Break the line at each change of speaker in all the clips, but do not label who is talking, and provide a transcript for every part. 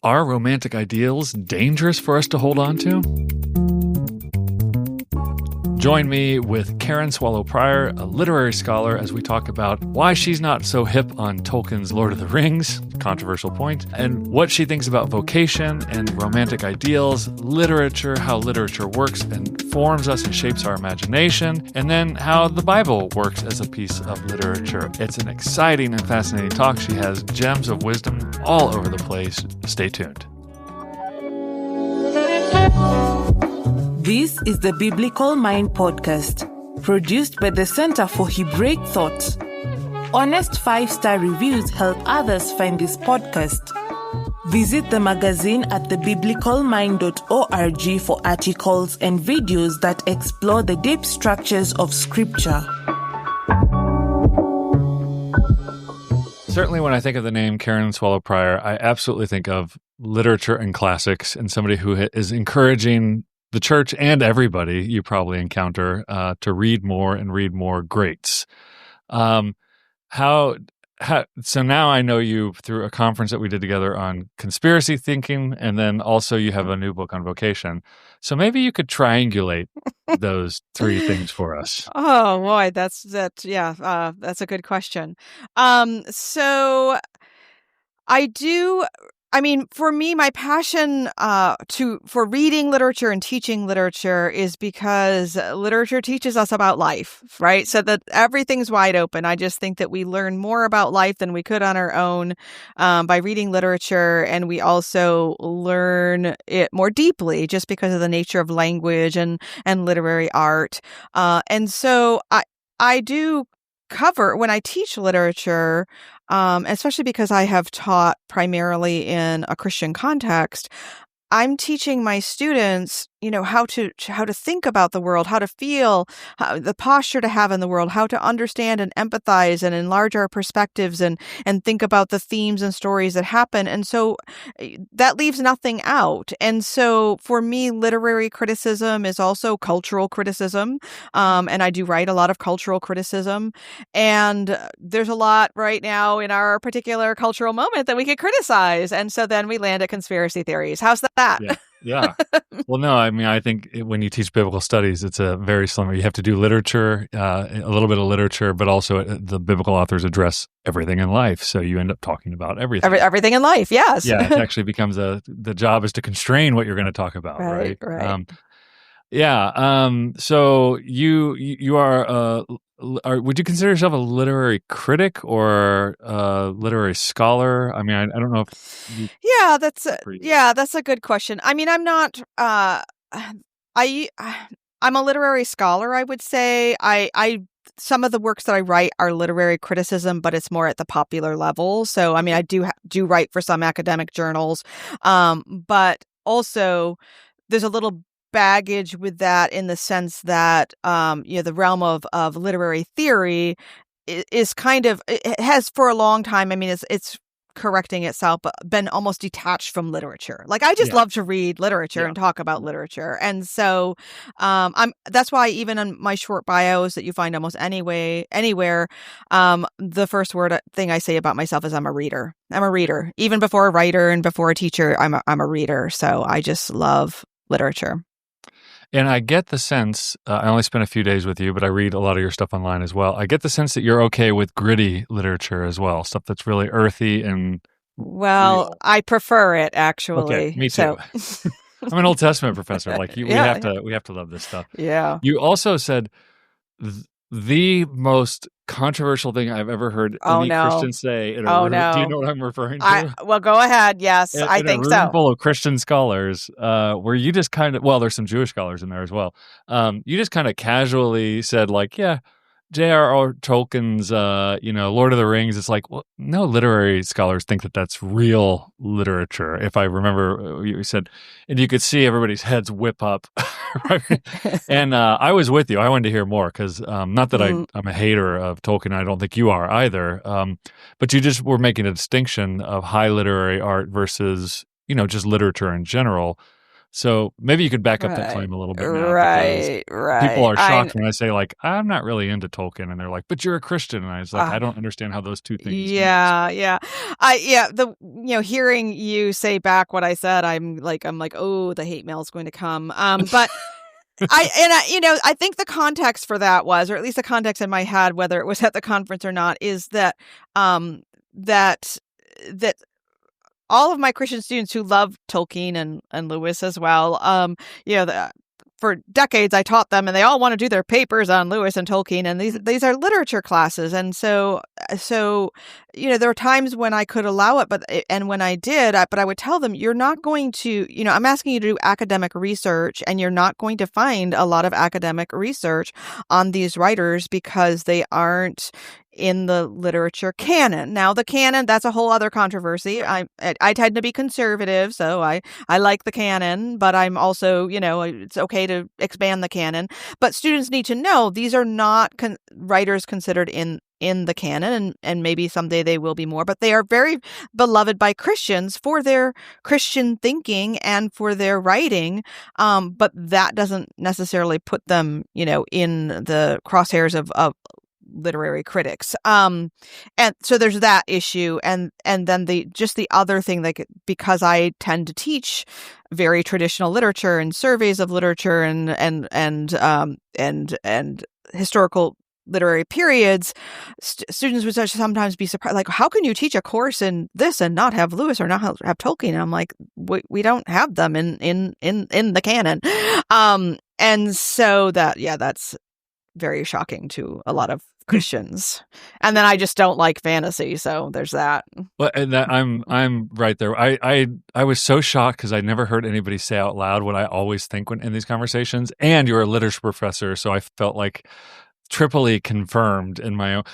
Are romantic ideals dangerous for us to hold on to? Join me with Karen Swallow Prior, a literary scholar, as we talk about why she's not so hip on Tolkien's Lord of the Rings, controversial point, and what she thinks about vocation and romantic ideals, literature, how literature works and forms us and shapes our imagination, and then how the Bible works as a piece of literature. It's an exciting and fascinating talk. She has gems of wisdom all over the place. Stay tuned.
This is the Biblical Mind Podcast, produced by the Center for Hebraic Thought. Honest 5-star reviews help others find this podcast. Visit the magazine at thebiblicalmind.org for articles and videos that explore the deep structures of Scripture.
Certainly when I think of the name Karen Swallow Prior, I absolutely think of literature and classics and somebody who is encouraging the church and everybody you probably encounter to read more and read more greats. So now I know you through a conference that we did together on conspiracy thinking, and then also you have a new book on vocation. So maybe you could triangulate those three things for us.
Oh boy, that's a good question. So I do. I mean, for me, my passion for reading literature and teaching literature is because literature teaches us about life, right? So that everything's wide open. I just think that we learn more about life than we could on our own by reading literature, and we also learn it more deeply just because of the nature of language and literary art. And so I do cover when I teach literature, especially because I have taught primarily in a Christian context. I'm teaching my students, how to think about the world, how to feel, the posture to have in the world, how to understand and empathize and enlarge our perspectives and think about the themes and stories that happen. And so that leaves nothing out. And so for me, literary criticism is also cultural criticism. And I do write a lot of cultural criticism. And there's a lot right now in our particular cultural moment that we could criticize. And so then we land at conspiracy theories. How's that?
Yeah. Well, no, I mean, I think when you teach biblical studies, it's a very similar. You have to do literature, a little bit of literature, but also the biblical authors address everything in life. So you end up talking about everything.
Everything in life, yes.
Yeah, it actually becomes the job is to constrain what you're going to talk about, right?
Right.
So you are would you consider yourself a literary critic or a literary scholar? I mean, I don't know if
that's a good question. I mean, I'm not. I'm a literary scholar, I would say. I some of the works that I write are literary criticism, but it's more at the popular level. So, I mean, I do write for some academic journals, but also there's a little baggage with that in the sense that the realm of literary theory is kind of, it has for a long time, I mean, it's correcting itself, but been almost detached from literature. Like I just love to read literature and talk about literature. And so that's why even in my short bios that you find almost anywhere, the first thing I say about myself is I'm a reader. I'm a reader. Even before a writer and before a teacher, I'm a reader. So I just love literature.
And I get the sense, I only spent a few days with you, but I read a lot of your stuff online as well. I get the sense that you're okay with gritty literature as well, stuff that's really earthy and real.
I prefer it, actually.
Okay, me too. So. I'm an Old Testament professor. Like we have to love this stuff.
Yeah.
You also said the most controversial thing I've ever heard Christian say in a room.
No.
Do you know what I'm referring to?
Well, go ahead. Yes, I think so.
In a room full of Christian scholars, where you just kind of, there's some Jewish scholars in there as well. You just kind of casually said like, yeah, J.R.R. Tolkien's, Lord of the Rings. It's like, well, no literary scholars think that that's real literature. If I remember, you said, and you could see everybody's heads whip up. Right? And I was with you. I wanted to hear more because not that I'm a hater of Tolkien. I don't think you are either. But you just were making a distinction of high literary art versus, just literature in general. So maybe you could back up that
Right.
claim a little bit now, because people are
I
shocked when I say, like, I'm not really into Tolkien, and they're like, but you're a Christian, and I was like, I don't understand how those two things mix.
Hearing you say back what I said, I'm like, oh, the hate mail is going to come. But I think the context for that was, or at least the context in my head, whether it was at the conference or not, is that that all of my Christian students who love Tolkien and Lewis as well, for decades I taught them, and they all want to do their papers on Lewis and Tolkien, and these are literature classes, and so there were times when I could allow it, and when I did, but I would tell them, you're not going to, I'm asking you to do academic research, and you're not going to find a lot of academic research on these writers because they aren't in the literature canon. Now, the canon, that's a whole other controversy. I tend to be conservative, so I like the canon, but I'm also, it's okay to expand the canon. But students need to know these are not writers considered in the canon, and maybe someday they will be more, but they are very beloved by Christians for their Christian thinking and for their writing. But that doesn't necessarily put them, in the crosshairs of literary critics. And so there's that issue. And then the other thing, like, because I tend to teach very traditional literature and surveys of literature and historical literary periods, students would sometimes be surprised, like, how can you teach a course in this and not have Lewis or not have Tolkien? And I'm like, we don't have them in the canon. And so that's very shocking to a lot of Christians. And then I just don't like fantasy, so there's that.
Well, and I'm right there. I was so shocked because I never heard anybody say out loud what I always think when in these conversations. And you're a literature professor, so I felt like triply confirmed in my own.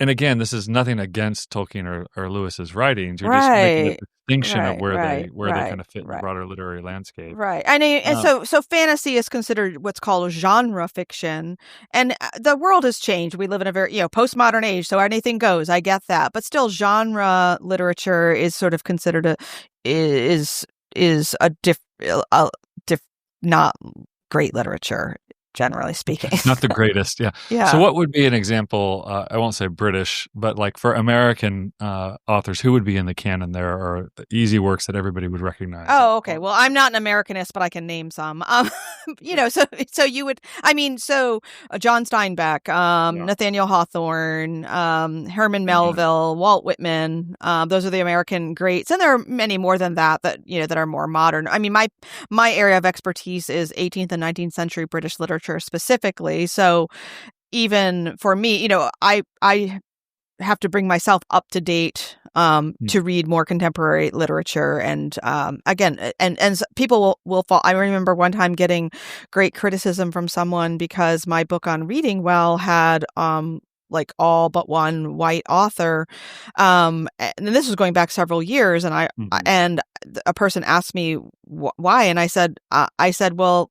And again, this is nothing against Tolkien or Lewis's writings. You're just making a distinction of where they kind of fit in the broader literary landscape.
Right. And so fantasy is considered what's called genre fiction. And the world has changed. We live in a very, postmodern age, so anything goes. I get that. But still, genre literature is sort of considered not great literature, generally speaking.
Not the greatest, yeah.
Yeah.
So what would be an example, I won't say British, but like for American authors, who would be in the canon there, or the easy works that everybody would recognize?
Oh, okay. Well, I'm not an Americanist, but I can name some. So you would, John Steinbeck, Nathaniel Hawthorne, Herman Melville, Walt Whitman, those are the American greats. And there are many more than that that are more modern. I mean, my area of expertise is 18th and 19th century British literature specifically. So even for me, I have to bring myself up to date to read more contemporary literature. And again, and people will fall. I remember one time getting great criticism from someone because my book on reading well had like all but one white author. And this was going back several years. And and a person asked me why, and I said, well,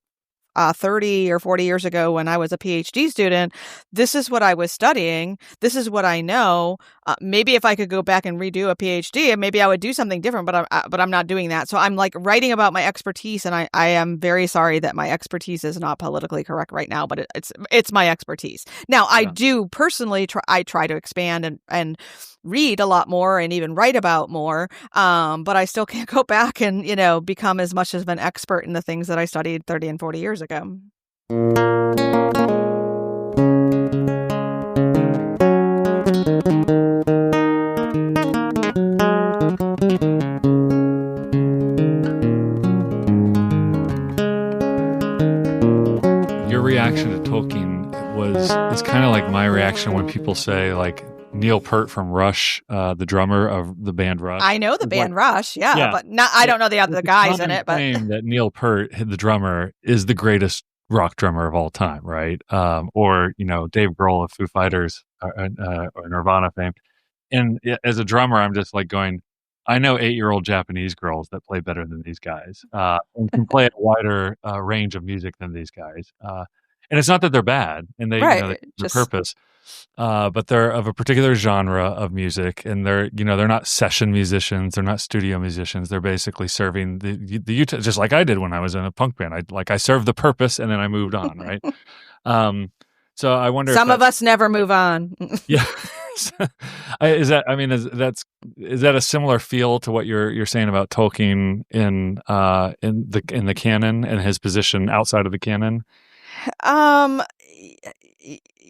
30 or 40 years ago when I was a PhD student, this is what I was studying. This is what I know. Maybe if I could go back and redo a PhD, maybe I would do something different, but I'm not doing that. So I'm like writing about my expertise, and I am very sorry that my expertise is not politically correct right now, but it's my expertise. Now, I do personally try to expand and read a lot more and even write about more, but I still can't go back and, become as much of an expert in the things that I studied 30 and 40 years ago.
Your reaction to Tolkien it's kind of like my reaction when people say, like, Neil Peart from Rush, the drummer of the band Rush.
I know the band Rush, but I don't know the other guys in it. But
that Neil Peart, the drummer, is the greatest rock drummer of all time, right? Or Dave Grohl of Foo Fighters or Nirvana fame. And as a drummer, I'm just like going, I know 8-year-old Japanese girls that play better than these guys and can play a wider range of music than these guys. And it's not that they're bad, and they,
Right.
they their
Just
purpose, but they're of a particular genre of music, and they're not session musicians, they're not studio musicians. They're basically serving the just like I did when I was in a punk band. I served the purpose, and then I moved on, right? So I wonder
some
if
of us never move on.
yeah. Is that? I mean, is that a similar feel to what you're saying about Tolkien in the canon and his position outside of the canon?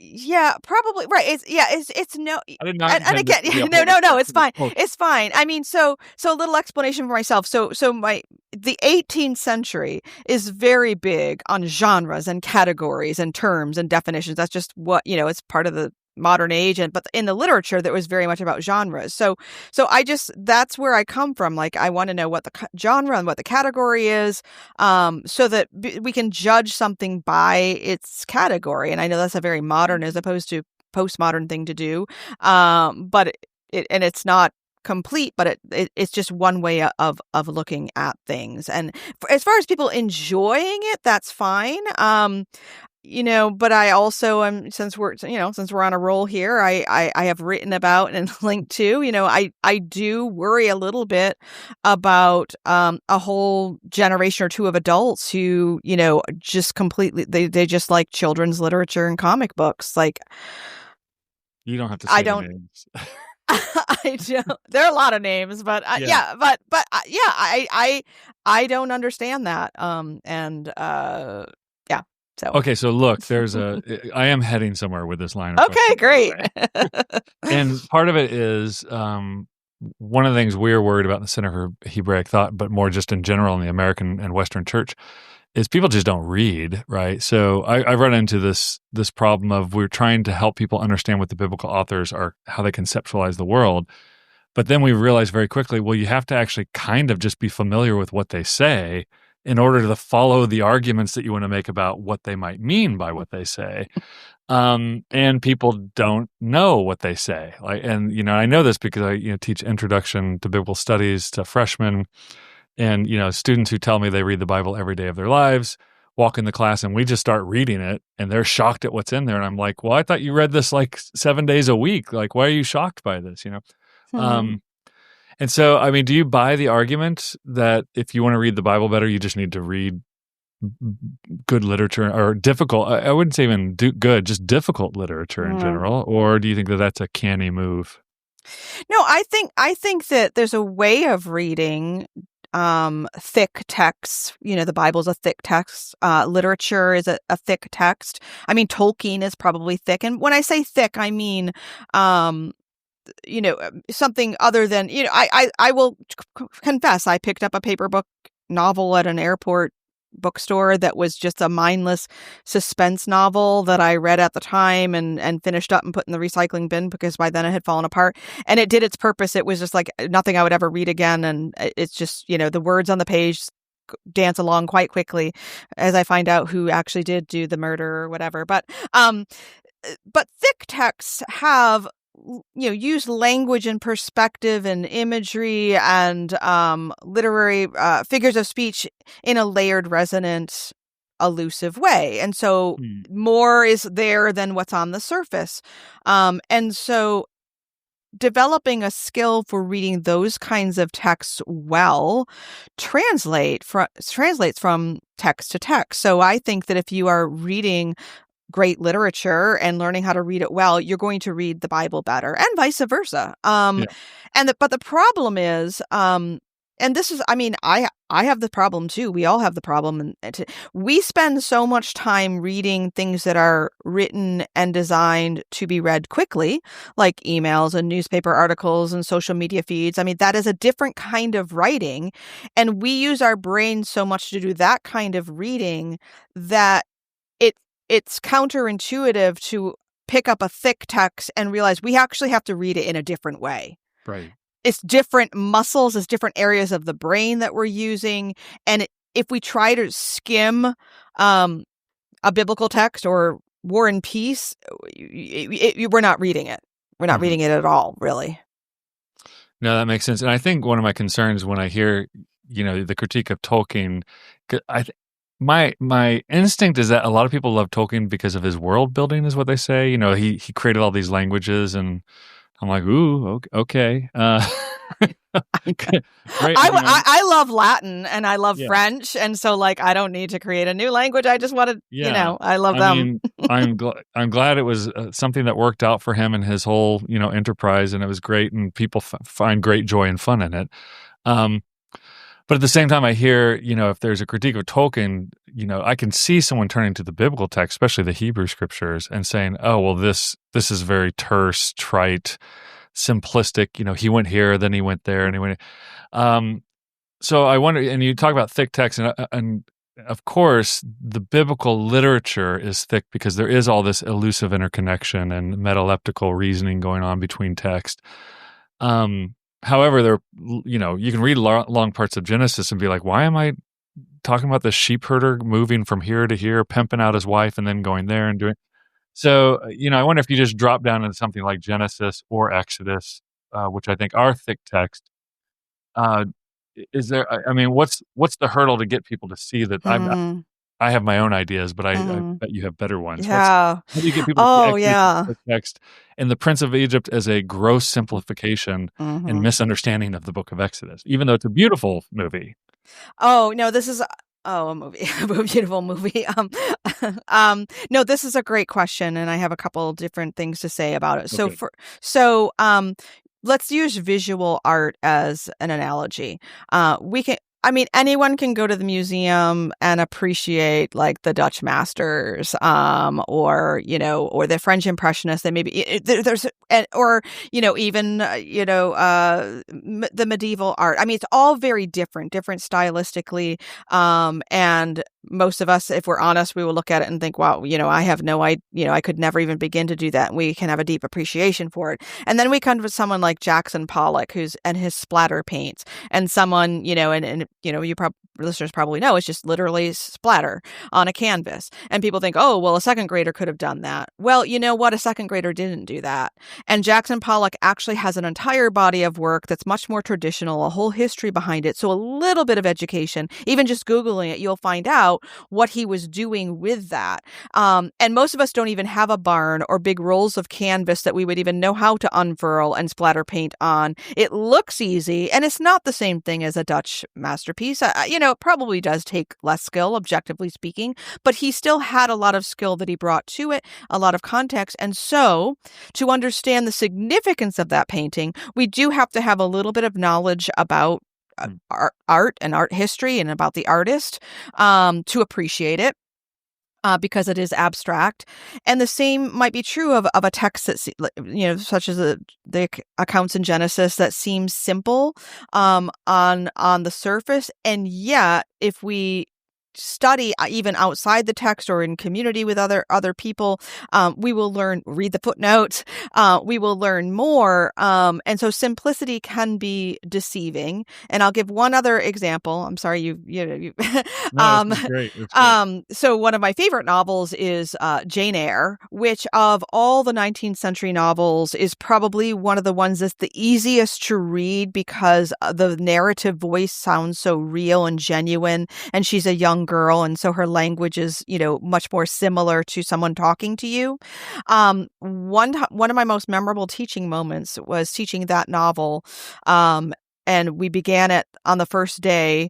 Yeah, probably right. It's no,
I did not
and
intend
again,
to be a
no, it's fine.
whole-
It's fine. I mean, so a little explanation for myself. So the 18th century is very big on genres and categories and terms and definitions. That's just what, it's part of the modern age. But in the literature, that was very much about genres. So that's where I come from. Like, I want to know what the genre and what the category is, so that we can judge something by its category. And I know that's a very modern as opposed to postmodern thing to do. But it's not complete, but it's just one way of looking at things. And as far as people enjoying it, that's fine. But I also am, since we're on a roll here, I have written about and linked to, I do worry a little bit about a whole generation or two of adults who, just completely, they just like children's literature and comic books. Like,
you don't have to say the names.
I don't. There are a lot of names, but I don't understand that. So.
Okay, so look, I am heading somewhere with this line of
okay, great.
And part of it is one of the things we're worried about in the Center for Hebraic Thought, but more just in general in the American and Western church, is people just don't read, right? So I've run into this problem of we're trying to help people understand what the biblical authors are, how they conceptualize the world. But then we realize very quickly, well, you have to actually kind of just be familiar with what they say in order to follow the arguments that you want to make about what they might mean by what they say. And people don't know what they say. And I know this because I teach Introduction to Biblical Studies to freshmen, and students who tell me they read the Bible every day of their lives walk in the class and we just start reading it and they're shocked at what's in there. And I'm like, well, I thought you read this like 7 days a week. Like, why are you shocked by this? And so, I mean, do you buy the argument that if you want to read the Bible better, you just need to read good literature, or difficult? I wouldn't say even good, just difficult literature in general. Or do you think that that's a canny move?
No, I think that there's a way of reading thick texts. The Bible's a thick text. Literature is a thick text. I mean, Tolkien is probably thick. And when I say thick, I mean, something other than, I will confess, I picked up a paper book novel at an airport bookstore that was just a mindless suspense novel that I read at the time and finished up and put in the recycling bin because by then it had fallen apart, and it did its purpose. It was just like nothing I would ever read again. And it's just, the words on the page dance along quite quickly as I find out who actually did do the murder or whatever. But thick texts have use language and perspective and imagery and literary figures of speech in a layered, resonant, elusive way. And so more is there than what's on the surface. And so developing a skill for reading those kinds of texts well translates from text to text. So I think that if you are reading great literature and learning how to read it well, you're going to read the Bible better, and vice versa. But the problem is, and this is, I mean, I have the problem too. We all have the problem. We spend so much time reading things that are written and designed to be read quickly, like emails and newspaper articles and social media feeds. I mean, that is a different kind of writing. And we use our brains so much to do that kind of reading that it's counterintuitive to pick up a thick text and realize we actually have to read it in a different way.
Right. It's
different muscles, it's different areas of the brain that we're using. And if we try to skim a biblical text or War and Peace, we're not reading it. We're not reading it at all, really.
No, that makes sense. And I think one of my concerns when I hear, the critique of Tolkien, my instinct is that a lot of people love Tolkien because of his world building, is what they say. He created all these languages, and I'm like, ooh, okay. Great.
I love Latin and I love
Yeah.
French, and so I don't need to create a new language. I just want to,
Yeah.
I love them.
I'm glad it was something that worked out for him and his whole enterprise, and it was great, and people find great joy and fun in it. But at the same time, I hear, if there's a critique of Tolkien, I can see someone turning to the biblical text, especially the Hebrew scriptures, and saying, oh, well, this is very terse, trite, simplistic. He went here, then he went there, and he went. So I wonder, and you talk about thick text, and of course, the biblical literature is thick because there is all this elusive interconnection and metaleptical reasoning going on between text. However, you can read long parts of Genesis and be like, why am I talking about the sheep herder moving from here to here, pimping out his wife, and then going there and doing? So, I wonder if you just drop down into something like Genesis or Exodus, which I think are thick text. Is there? I mean, what's the hurdle to get people to see that? I have my own ideas, but I bet you have better ones.
Yeah.
How do you get people to see the text and the Prince of Egypt as a gross simplification and misunderstanding of the Book of Exodus, even though it's a beautiful movie?
Oh, no, this is a movie, a beautiful movie. No, this is a great question, and I have a couple different things to say about it. So, let's use visual art as an analogy. Anyone can go to the museum and appreciate the Dutch masters, or the French Impressionists. That maybe there's, or even the medieval art. It's all very different stylistically, and most of us, if we're honest, we will look at it and think, wow, I have no idea, I could never even begin to do that. And we can have a deep appreciation for it. And then we come to someone like Jackson Pollock, and his splatter paints, and someone, listeners probably know, it's just literally splatter on a canvas. And people think, oh, well, a second grader could have done that. Well, you know what? A second grader didn't do that. And Jackson Pollock actually has an entire body of work that's much more traditional, a whole history behind it. So a little bit of education, even just Googling it, you'll find out what he was doing with that. And most of us don't even have a barn or big rolls of canvas that we would even know how to unfurl and splatter paint on. It looks easy, and it's not the same thing as a Dutch masterpiece. It probably does take less skill, objectively speaking, but he still had a lot of skill that he brought to it, a lot of context. And so to understand the significance of that painting, we do have to have a little bit of knowledge about art and art history and about the artist, to appreciate it. Because it is abstract. And the same might be true of a text that, such as the accounts in Genesis that seems simple on the surface. And yet, if we study even outside the text or in community with other people, we will read the footnotes, we will learn more, and so simplicity can be deceiving. And I'll give one other example. I'm sorry, you
No, it's great.
So one of my favorite novels is Jane Eyre, which of all the 19th century novels is probably one of the ones that's the easiest to read because the narrative voice sounds so real and genuine, and she's a young girl, and so her language is, much more similar to someone talking to you. One of my most memorable teaching moments was teaching that novel, and we began it on the first day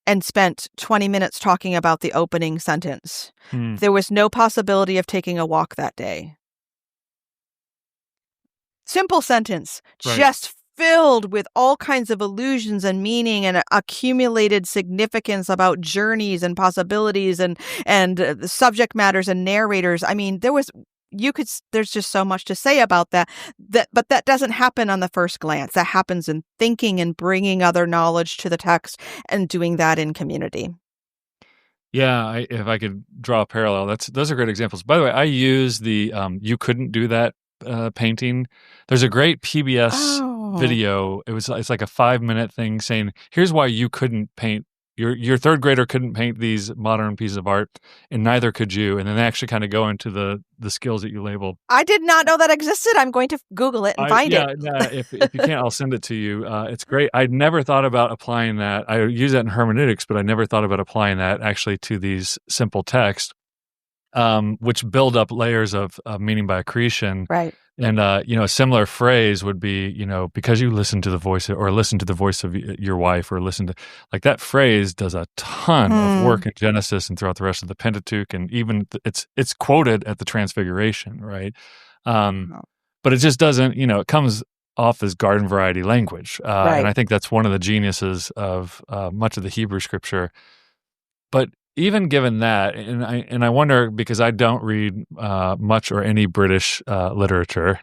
and spent 20 minutes talking about the opening sentence. There was no possibility of taking a walk that day. Simple sentence,
right.
Just filled with all kinds of illusions and meaning and accumulated significance about journeys and possibilities and subject matters and narrators. There's just so much to say about that, but that doesn't happen on the first glance. That happens in thinking and bringing other knowledge to the text and doing that in community.
Yeah, if I could draw a parallel, those are great examples. By the way, I use the "You Couldn't Do That" painting. There's a great PBS video. It's like a 5-minute thing saying, "Here's why you couldn't paint your third grader couldn't paint these modern pieces of art, and neither could you. And then they actually kind of go into the skills that you labeled.
I did not know that existed. I'm going to Google it and find it.
Yeah, if you can't, I'll send it to you. It's great. I'd never thought about applying that. I use that in hermeneutics, but I never thought about applying that actually to these simple texts, which build up layers of meaning by accretion.
Right.
And, a similar phrase would be, because you listen to the voice of your wife, or listen to, like, that phrase does a ton of work in Genesis and throughout the rest of the Pentateuch. And even it's quoted at the Transfiguration, right? But it just doesn't, it comes off as garden variety language.
Right.
And I think that's one of the geniuses of much of the Hebrew scripture. But even given that, and I wonder, because I don't read much or any British literature.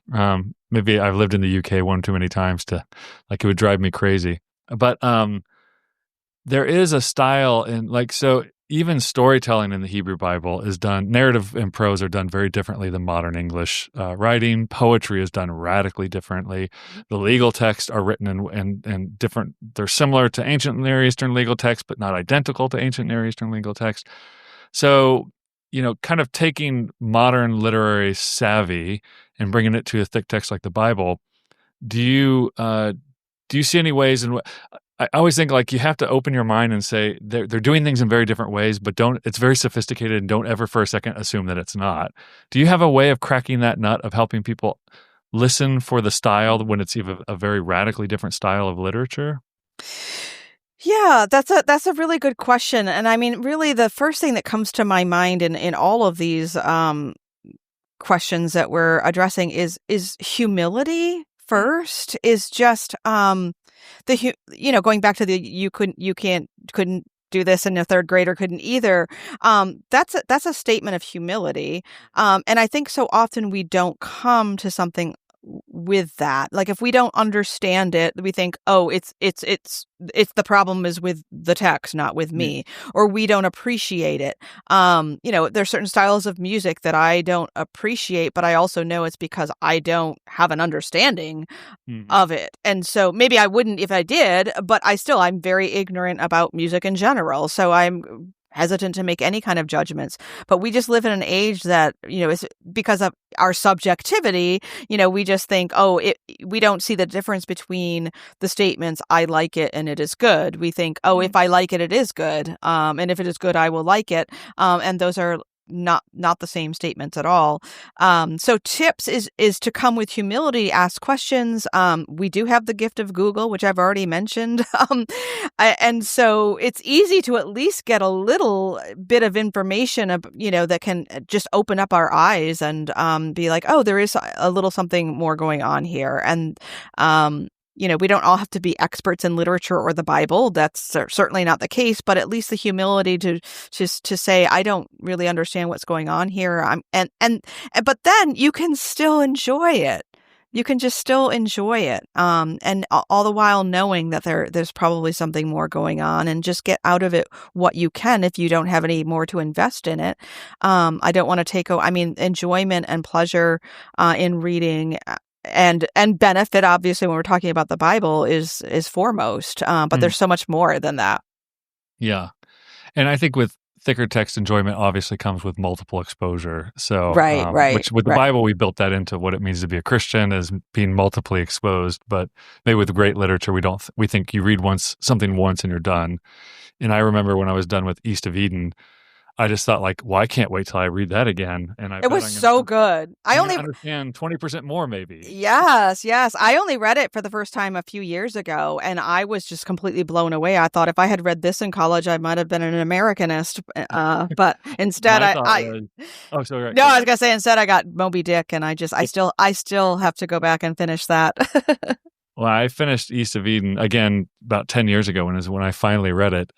Maybe I've lived in the UK one too many times to, like, it would drive me crazy. But there is a style so even storytelling in the Hebrew Bible is done, narrative and prose are done very differently than modern English writing. Poetry is done radically differently. The legal texts are written in different, they're similar to ancient Near Eastern legal texts, but not identical to ancient Near Eastern legal texts. So, kind of taking modern literary savvy and bringing it to a thick text like the Bible, do you see any ways in what, I always think, like, you have to open your mind and say they're doing things in very different ways, but it's very sophisticated, and don't ever for a second assume that it's not. Do you have a way of cracking that nut of helping people listen for the style when it's even a very radically different style of literature?
Yeah, that's a really good question. And I mean, really, the first thing that comes to my mind in all of these questions that we're addressing is humility first, is just going back to the couldn't do this, and a third grader couldn't either. That's a statement of humility. And I think so often we don't come to something with that. Like, if we don't understand it, we think, oh, it's the problem is with the text, not with me, or we don't appreciate it. There's certain styles of music that I don't appreciate, but I also know it's because I don't have an understanding of it. And so maybe I wouldn't if I did, but I'm very ignorant about music in general. So I'm hesitant to make any kind of judgments. But we just live in an age that, is because of our subjectivity, we just think, we don't see the difference between the statements, I like it and it is good. We think, if I like it, it is good. And if it is good, I will like it. And those are not the same statements at all. So tips is to come with humility, ask questions. We do have the gift of Google, which I've already mentioned. And so it's easy to at least get a little bit of information, that can just open up our eyes and be like, oh, there is a little something more going on here. And we don't all have to be experts in literature or the Bible. That's certainly not the case, but at least the humility to say, I don't really understand what's going on here. But then you can still enjoy it. You can just still enjoy it. And all the while knowing that there's probably something more going on, and just get out of it what you can if you don't have any more to invest in it. I don't want to enjoyment and pleasure in reading and benefit, obviously, when we're talking about the Bible is foremost, but there's so much more than that.
Yeah. And I think with thicker text, enjoyment obviously comes with multiple exposure. So,
right.
Which with the Bible, we built that into what it means to be a Christian, as being multiply exposed. But maybe with great literature, we think you read something once and you're done. And I remember when I was done with East of Eden, I just thought, like, well, I can't wait till I read that again. And
it was so good. I only
understand 20% more, maybe.
Yes. I only read it for the first time a few years ago, and I was just completely blown away. I thought if I had read this in college, I might have been an Americanist. But instead, I was gonna say, instead I got Moby Dick, and I still have to go back and finish that.
Well, I finished East of Eden again about 10 years ago when I finally read it.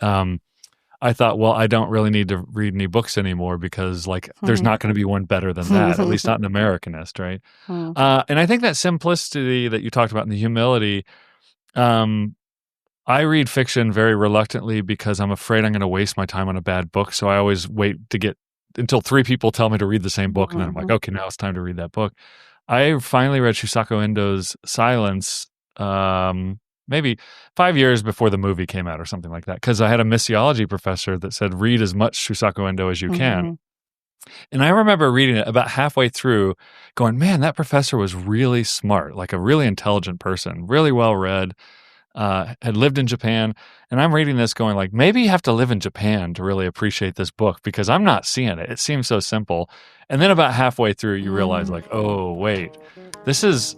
I thought, well, I don't really need to read any books anymore, because there's not going to be one better than that, at least not an Americanist, right? And I think that simplicity that you talked about, and the humility, I read fiction very reluctantly because I'm afraid I'm going to waste my time on a bad book. So I always wait to get until 3 people tell me to read the same book, and then I'm like, okay, now it's time to read that book. I finally read Shusaku Endo's Silence maybe 5 years before the movie came out or something like that, because I had a missiology professor that said, read as much Shusaku Endo as you can. And I remember reading it about halfway through going, man, that professor was really smart, like a really intelligent person, really well read, had lived in Japan. And I'm reading this going like, maybe you have to live in Japan to really appreciate this book, because I'm not seeing it. It seems so simple. And then about halfway through, you realize like, oh, wait, this is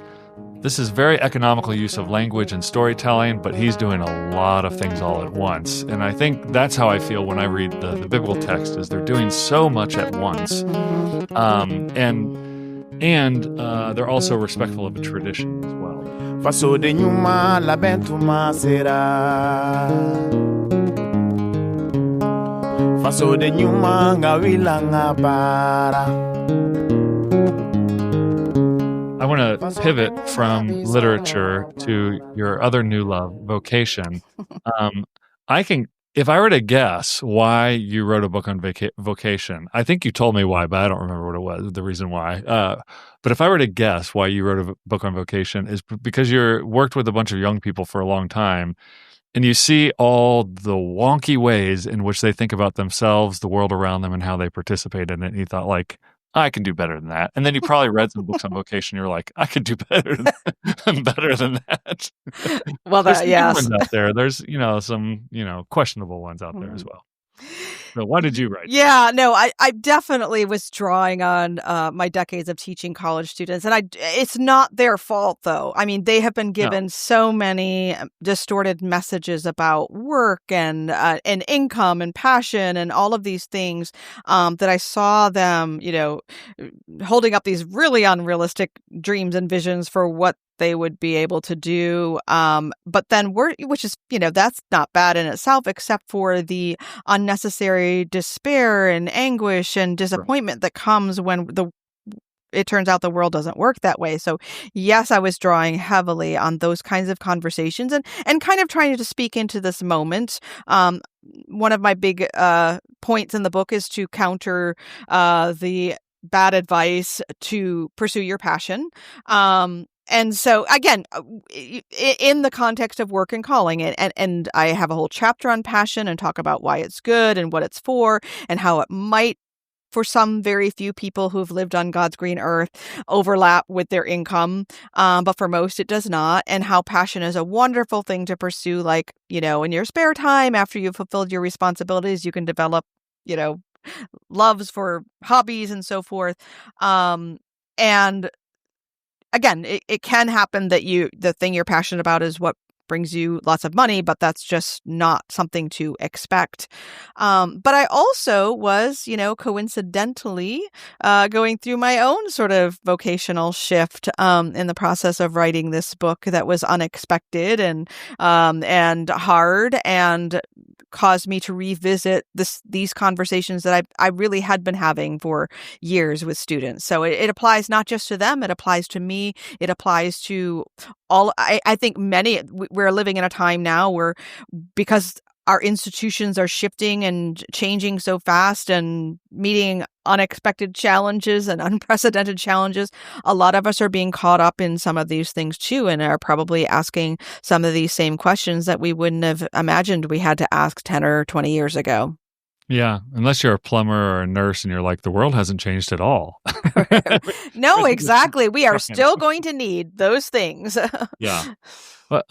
very economical use of language and storytelling, but he's doing a lot of things all at once. And I think that's how I feel when I read the biblical text, is they're doing so much at once. And they're also respectful of the tradition as well.
Faso de nyuma la bentuma sera. Faso de nyuma ngawila ngabara.
I want to pivot from literature to your other new love, vocation. If I were to guess why you wrote a book on vocation, I think you told me why, but I don't remember what it was, the reason why. But if I were to guess why you wrote a book on vocation, is because you worked with a bunch of young people for a long time, and you see all the wonky ways in which they think about themselves, the world around them, and how they participate in it. And you thought like, I can do better than that. And then you probably read some books on vocation. You're like, I could do better than that.
Well,
there's
yes.
ones out there. There's, some, questionable ones out there as well. So why did you write?
Yeah, no, I definitely was drawing on my decades of teaching college students. And it's not their fault, though. I mean, they have been given so many distorted messages about work and income and passion and all of these things that I saw them, holding up these really unrealistic dreams and visions for what they would be able to do. But then which is, that's not bad in itself, except for the unnecessary despair and anguish and disappointment that comes when it turns out the world doesn't work that way. So yes, I was drawing heavily on those kinds of conversations and kind of trying to speak into this moment. One of my big points in the book is to counter the bad advice to pursue your passion. And so, again, in the context of work and calling, and I have a whole chapter on passion and talk about why it's good and what it's for and how it might, for some very few people who've lived on God's green earth, overlap with their income. But for most, it does not. And how passion is a wonderful thing to pursue, like, in your spare time after you've fulfilled your responsibilities, you can develop, loves for hobbies and so forth. And again, it can happen that the thing you're passionate about is what brings you lots of money, but that's just not something to expect. But I also was, coincidentally going through my own sort of vocational shift in the process of writing this book that was unexpected and hard, and caused me to revisit these conversations that I really had been having for years with students. So it applies not just to them, it applies to me, it applies to all. I think we're living in a time now where, because our institutions are shifting and changing so fast and meeting unexpected challenges and unprecedented challenges, a lot of us are being caught up in some of these things too, and are probably asking some of these same questions that we wouldn't have imagined we had to ask 10 or 20 years ago.
Yeah, unless you're a plumber or a nurse and you're like, the world hasn't changed at all.
No, exactly. We are still going to need those things.
Yeah. But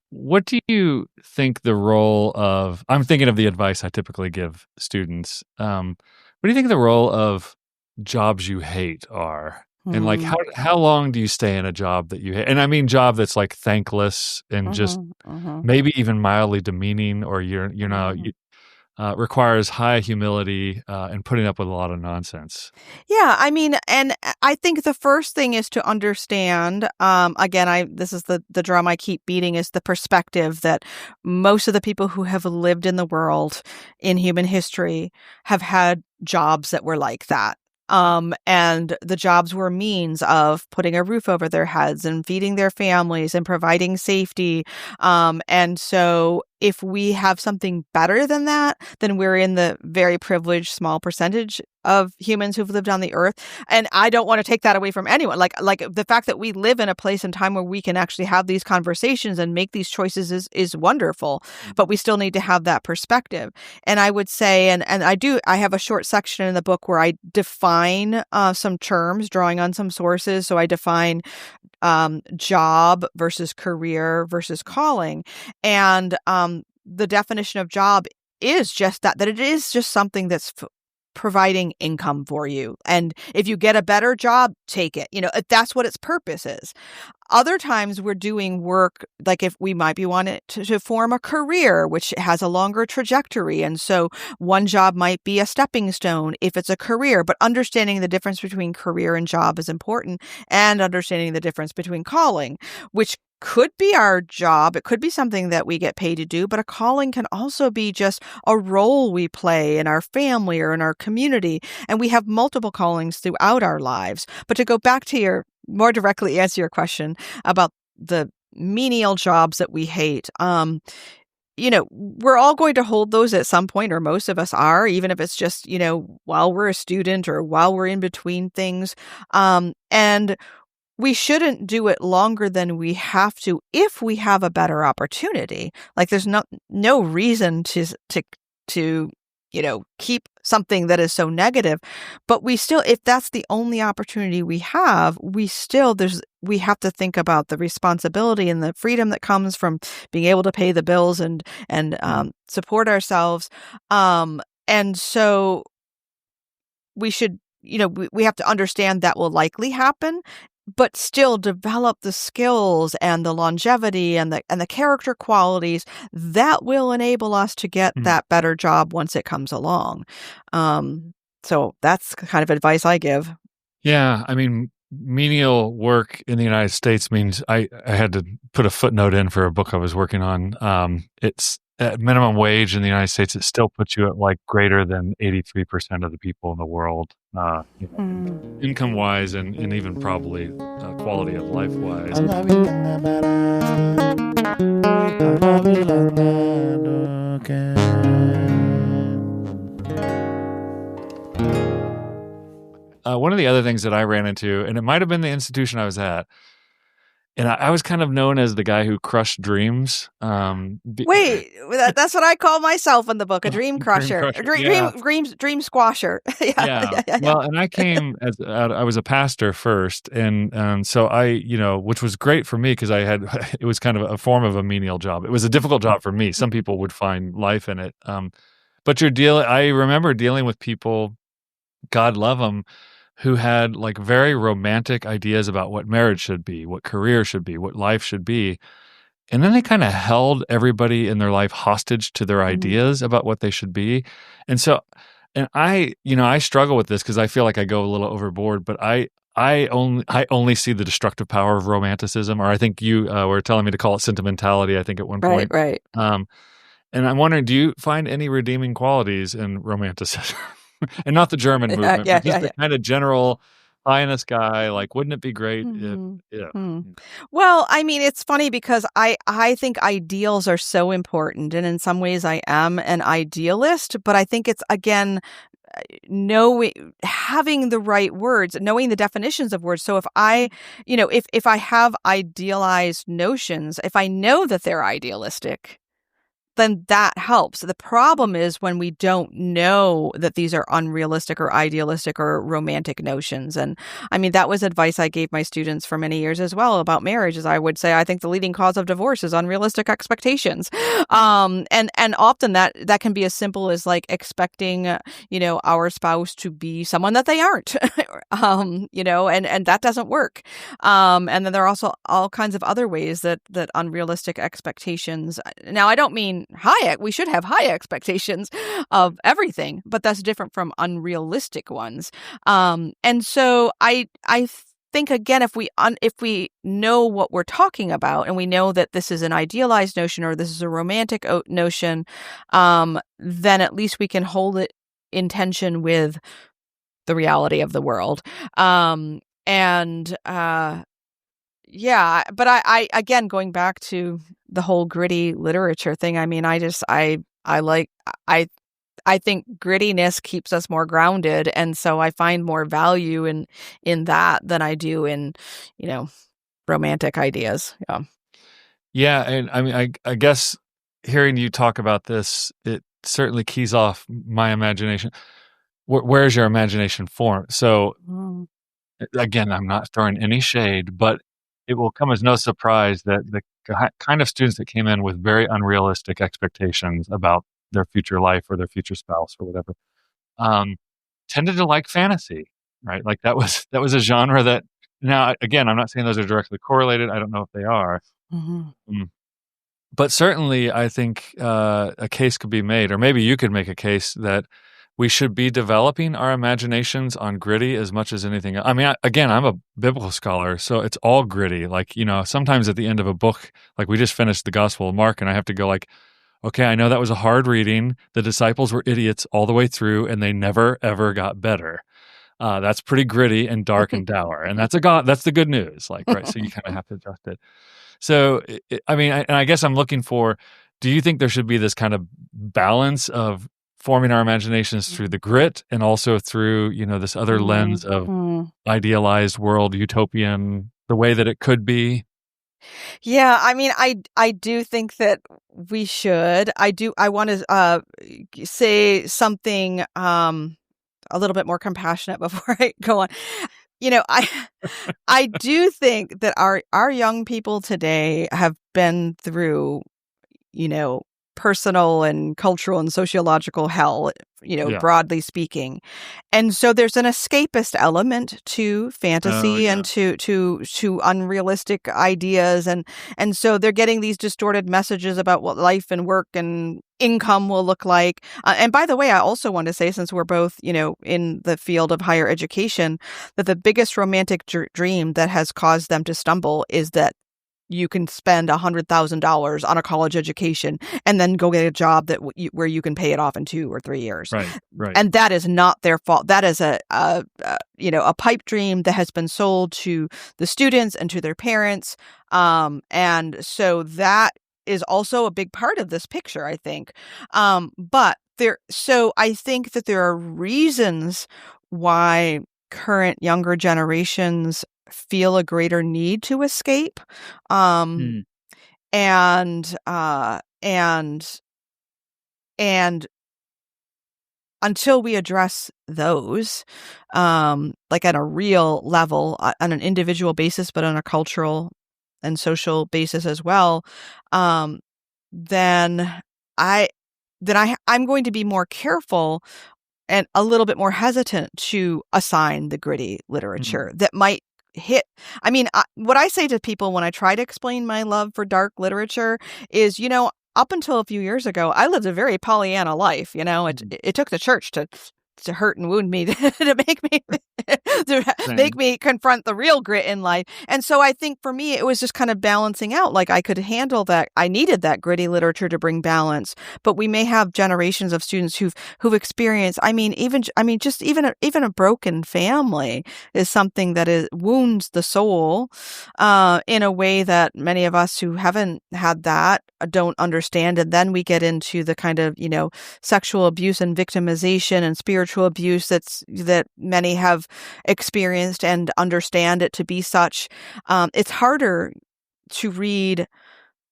what do you think the role of, I'm thinking of the advice I typically give students. What do you think the role of jobs you hate are? And like, how long do you stay in a job that you hate? And I mean, job that's like thankless and just maybe even mildly demeaning, or requires high humility and putting up with a lot of nonsense.
Yeah, I mean, and I think the first thing is to understand, again, this is the drum I keep beating, is the perspective that most of the people who have lived in the world in human history have had jobs that were like that. And the jobs were means of putting a roof over their heads and feeding their families and providing safety. And so if we have something better than that, then we're in the very privileged small percentage of humans who've lived on the earth. And I don't want to take that away from anyone. Like the fact that we live in a place and time where we can actually have these conversations and make these choices is wonderful, but we still need to have that perspective. And I would say, and I have a short section in the book where I define some terms, drawing on some sources. So I define job versus career versus calling. And the definition of job is just that it is just something that's providing income for you. And if you get a better job, take it. If that's what its purpose is. Other times we're doing work, like if we might be wanting to form a career, which has a longer trajectory. And so one job might be a stepping stone if it's a career, but understanding the difference between career and job is important, and understanding the difference between calling, which could be our job. It could be something that we get paid to do, but a calling can also be just a role we play in our family or in our community. And we have multiple callings throughout our lives. But to go back to more directly answer your question about the menial jobs that we hate, we're all going to hold those at some point, or most of us are, even if it's just, while we're a student or while we're in between things. And we shouldn't do it longer than we have to if we have a better opportunity. Like there's no reason to keep something that is so negative, but we still, if that's the only opportunity we have, we have to think about the responsibility and the freedom that comes from being able to pay the bills and support ourselves. And so we should, we have to understand that will likely happen, but still develop the skills and the longevity and the character qualities that will enable us to get that better job once it comes along. So that's the kind of advice I give.
Yeah, I mean, menial work in the United States means I had to put a footnote in for a book I was working on. It's at minimum wage in the United States. It still puts you at like greater than 83% of the people in the world, income wise, and even probably quality of life wise. One of the other things that I ran into, and it might have been the institution I was at, and I was kind of known as the guy who crushed dreams.
Wait, that's what I call myself in the book, a dream crusher, dream squasher. Yeah.
Well, and I came I was a pastor first, and so I, which was great for me because it was kind of a form of a menial job. It was a difficult job for me. Some people would find life in it, but I remember dealing with people, God love them, who had like very romantic ideas about what marriage should be, what career should be, what life should be. And then they kind of held everybody in their life hostage to their ideas about what they should be. And I struggle with this because I feel like I go a little overboard, but I only see the destructive power of romanticism, or I think you were telling me to call it sentimentality, I think at one point.
Right.
And I'm wondering, do you find any redeeming qualities in romanticism? And not the German movement, but just the kind of general pie in the sky, like, wouldn't it be great if,
Well, I mean, it's funny because I think ideals are so important. And in some ways I am an idealist, but I think it's, again, having the right words, knowing the definitions of words. So if I have idealized notions, if I know that they're idealistic, then that helps. The problem is when we don't know that these are unrealistic or idealistic or romantic notions. And I mean, that was advice I gave my students for many years as well about marriage, as I would say, I think the leading cause of divorce is unrealistic expectations. And often that can be as simple as like expecting, our spouse to be someone that they aren't, and that doesn't work. And then there are also all kinds of other ways that unrealistic expectations. Now, I don't mean we should have high expectations of everything, but that's different from unrealistic ones. And so I think, again, if we know what we're talking about and we know that this is an idealized notion or this is a romantic notion, then at least we can hold it in tension with the reality of the world. But I again, going back to the whole gritty literature thing. I mean, I think grittiness keeps us more grounded, and so I find more value in that than I do in, romantic ideas. Yeah.
Yeah, and I mean, I guess hearing you talk about this, it certainly keys off my imagination. Where's your imagination formed? So again, I'm not throwing any shade, but it will come as no surprise that the kind of students that came in with very unrealistic expectations about their future life or their future spouse or whatever, tended to like fantasy, right? Like that was a genre that. Now, again, I'm not saying those are directly correlated. I don't know if they are. But certainly, I think a case could be made, or maybe you could make a case that we should be developing our imaginations on gritty as much as anything else. I mean, again, I'm a biblical scholar, so it's all gritty. Like, sometimes at the end of a book, like we just finished the Gospel of Mark, and I have to go like, okay, I know that was a hard reading. The disciples were idiots all the way through, and they never, ever got better. That's pretty gritty and dark and dour, and that's the good news. Like, right? So you kind of have to adjust it. So, I mean, and I guess I'm looking for. Do you think there should be this kind of balance of forming our imaginations through the grit and also through this other lens of idealized world, utopian, the way that it could be?
Yeah, I mean, I do think that we should. I want to say something a little bit more compassionate before I go on. I do think that our young people today have been through, personal and cultural and sociological hell, broadly speaking. And so there's an escapist element to fantasy and to unrealistic ideas. And so they're getting these distorted messages about what life and work and income will look like. And by the way, I also want to say, since we're both, in the field of higher education, that the biggest romantic dream that has caused them to stumble is that you can spend $100,000 on a college education and then go get a job where you can pay it off in 2 or 3 years.
Right.
And that is not their fault. That is a pipe dream that has been sold to the students and to their parents. And so that is also a big part of this picture, I think. So I think that there are reasons why current younger generations feel a greater need to escape. And until we address those, like at a real level, on an individual basis, but on a cultural and social basis as well, then I'm going to be more careful and a little bit more hesitant to assign the gritty literature that might hit. I mean, what I say to people when I try to explain my love for dark literature is, up until a few years ago, I lived a very Pollyanna life. It took the church to hurt and wound me to make me confront the real grit in life. And so I think for me, it was just kind of balancing out. Like I could handle that. I needed that gritty literature to bring balance. But we may have generations of students who've experienced. Even a broken family is something that wounds the soul in a way that many of us who haven't had that don't understand. And then we get into the kind of sexual abuse and victimization and spiritual abuse that many have experienced and understand it to be such. It's harder to read,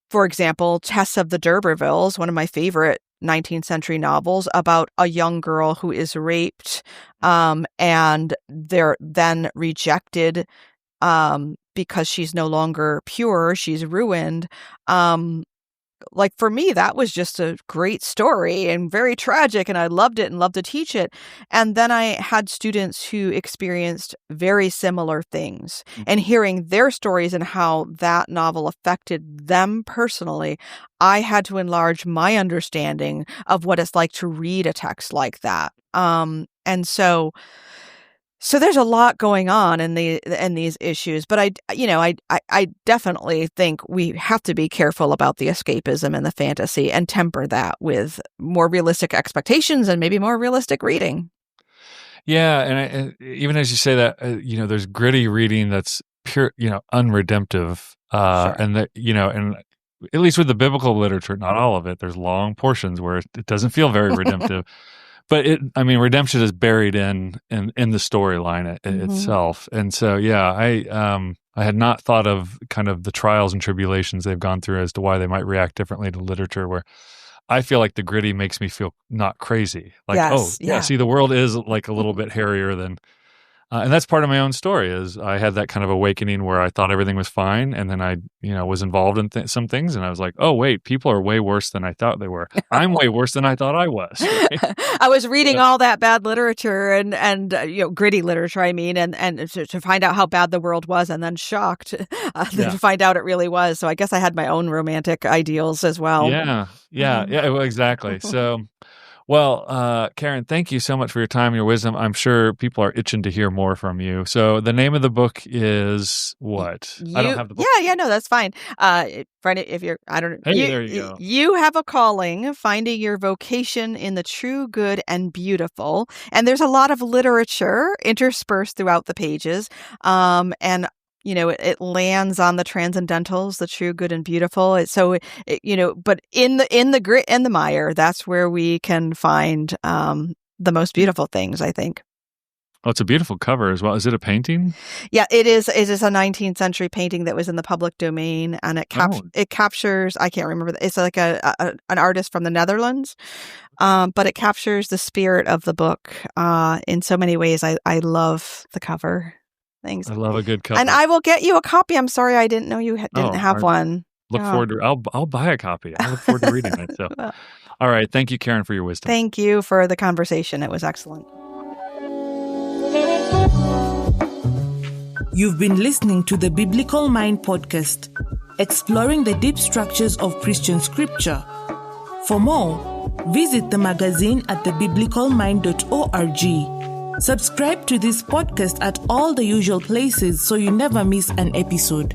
for example, Tess of the D'Urbervilles, one of my favorite 19th century novels, about a young girl who is raped and they're then rejected because she's no longer pure, she's ruined. Like for me, that was just a great story and very tragic, and I loved it and loved to teach it. And then I had students who experienced very similar things, and hearing their stories and how that novel affected them personally, I had to enlarge my understanding of what it's like to read a text like that. And so there's a lot going on in these issues, but I definitely think we have to be careful about the escapism and the fantasy and temper that with more realistic expectations and maybe more realistic reading.
Yeah, and even as you say that, there's gritty reading that's pure, unredemptive,
Sure.
and that and at least with the biblical literature, not all of it, there's long portions where it doesn't feel very redemptive. But redemption is buried in the storyline itself. And so, yeah, I had not thought of kind of the trials and tribulations they've gone through as to why they might react differently to literature, where I feel like the gritty makes me feel not crazy. Like, see, the world is like a little bit hairier than... and that's part of my own story. Is I had that kind of awakening where I thought everything was fine, and then I, was involved in some things, and I was like, "Oh wait, people are way worse than I thought they were. I'm way worse than I thought I was." Right?
I was reading all that bad literature and gritty literature. I mean, and to find out how bad the world was, and then shocked to find out it really was. So I guess I had my own romantic ideals as well.
Yeah, well, exactly. So. Well, Karen, thank you so much for your time and your wisdom. I'm sure people are itching to hear more from you. So the name of the book is what? I don't have the book.
Yeah, no, that's fine. If you're, I don't know.
Hey, there you go.
You Have a Calling, Finding Your Vocation in the True, Good, and Beautiful. And there's a lot of literature interspersed throughout the pages. And it lands on the transcendentals, the true, good, and beautiful. But in the grit and the mire, that's where we can find the most beautiful things, I think.
Oh, it's a beautiful cover as well. Is it a painting?
Yeah, it is. It is a 19th century painting that was in the public domain, and it captures. I can't remember. It's like an artist from the Netherlands, but it captures the spirit of the book in so many ways. I love the cover. Thanks.
I love a good cover.
And I will get you a copy. I'm sorry I didn't know you didn't have one.
Look forward to I'll buy a copy. I look forward to reading it. So, all right. Thank you, Karen, for your wisdom.
Thank you for the conversation. It was excellent.
You've been listening to the Biblical Mind podcast, exploring the deep structures of Christian scripture. For more, visit the magazine at thebiblicalmind.org. Subscribe to this podcast at all the usual places so you never miss an episode.